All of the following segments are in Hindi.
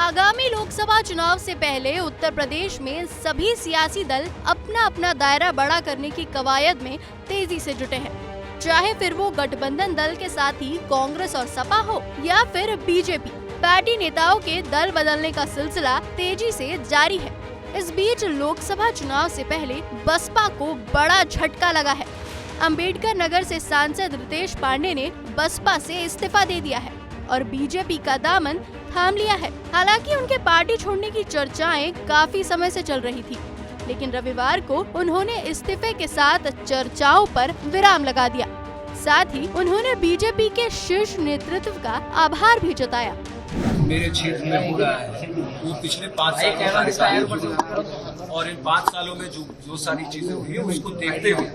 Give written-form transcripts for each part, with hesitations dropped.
आगामी लोकसभा चुनाव से पहले उत्तर प्रदेश में सभी सियासी दल अपना अपना दायरा बड़ा करने की कवायद में तेजी से जुटे हैं। चाहे फिर वो गठबंधन दल के साथ ही कांग्रेस और सपा हो या फिर बीजेपी, पार्टी नेताओं के दल बदलने का सिलसिला तेजी से जारी है। इस बीच लोकसभा चुनाव से पहले बसपा को बड़ा झटका लगा है। अंबेडकर नगर से सांसद रितेश पांडे ने बसपा से इस्तीफा दे दिया है और बीजेपी का दामन थाम लिया है। हालांकि उनके पार्टी छोड़ने की चर्चाएं काफी समय से चल रही थी, लेकिन रविवार को उन्होंने इस्तीफे के साथ चर्चाओं पर विराम लगा दिया। साथ ही उन्होंने बीजेपी के शीर्ष नेतृत्व का आभार भी जताया। मेरे क्षेत्र में हो रहा है वो पिछले 5 साल के कार्यकाल और इन 5 सालों में जो सारी चीजें हुई है उसको देखते हुए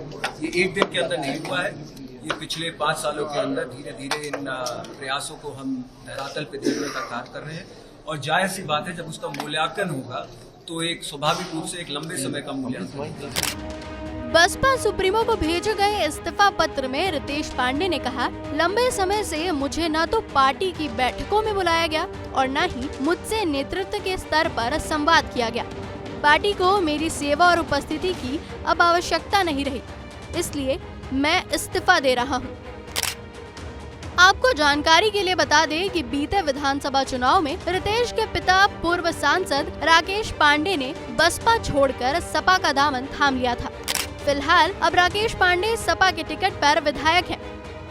ये एक दिन के अंदर नहीं हुआ है। ये पिछले 5 सालों के अंदर धीरे धीरे इन प्रयासों को हम धरातल पे देखने का कार्य कर रहे हैं और जाहिर सी बात है जब उसका मूल्यांकन होगा तो एक स्वाभाविक रूप से एक लंबे समय का मूल्यांकन होगा। बसपा सुप्रीमो को भेजे गए इस्तीफा पत्र में रितेश पांडे ने कहा, लंबे समय से मुझे न तो पार्टी की बैठकों में बुलाया गया और न ही मुझसे नेतृत्व के स्तर पर संवाद किया गया। पार्टी को मेरी सेवा और उपस्थिति की अब आवश्यकता नहीं रही, इसलिए मैं इस्तीफा दे रहा हूं। आपको जानकारी के लिए बता दें कि बीते विधानसभा चुनाव में रितेश के पिता पूर्व सांसद राकेश पांडे ने बसपा छोड़कर सपा का दामन थाम लिया था। फिलहाल अब राकेश पांडे सपा के टिकट पर विधायक हैं।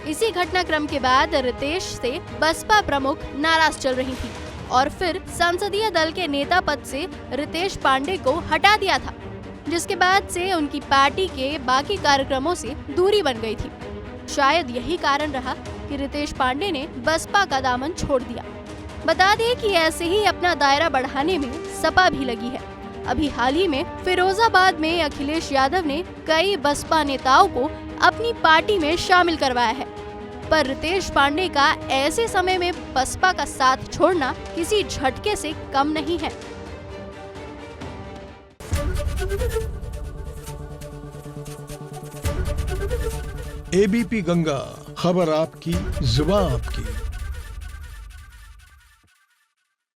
इसी घटनाक्रम के बाद रितेश से बसपा प्रमुख नाराज चल रही थी और फिर संसदीय दल के नेता पद से रितेश पांडे को हटा दिया था, जिसके बाद से उनकी पार्टी के बाकी कार्यक्रमों से दूरी बन गई थी। शायद यही कारण रहा कि रितेश पांडे ने बसपा का दामन छोड़ दिया। बता दें कि ऐसे ही अपना दायरा बढ़ाने में सपा भी लगी है। अभी हाल ही में फिरोजाबाद में अखिलेश यादव ने कई बसपा नेताओं को अपनी पार्टी में शामिल करवाया है, पर रितेश पांडे का ऐसे समय में बसपा का साथ छोड़ना किसी झटके से कम नहीं है। एबीपी गंगा, खबर आपकी, जुबान आपकी।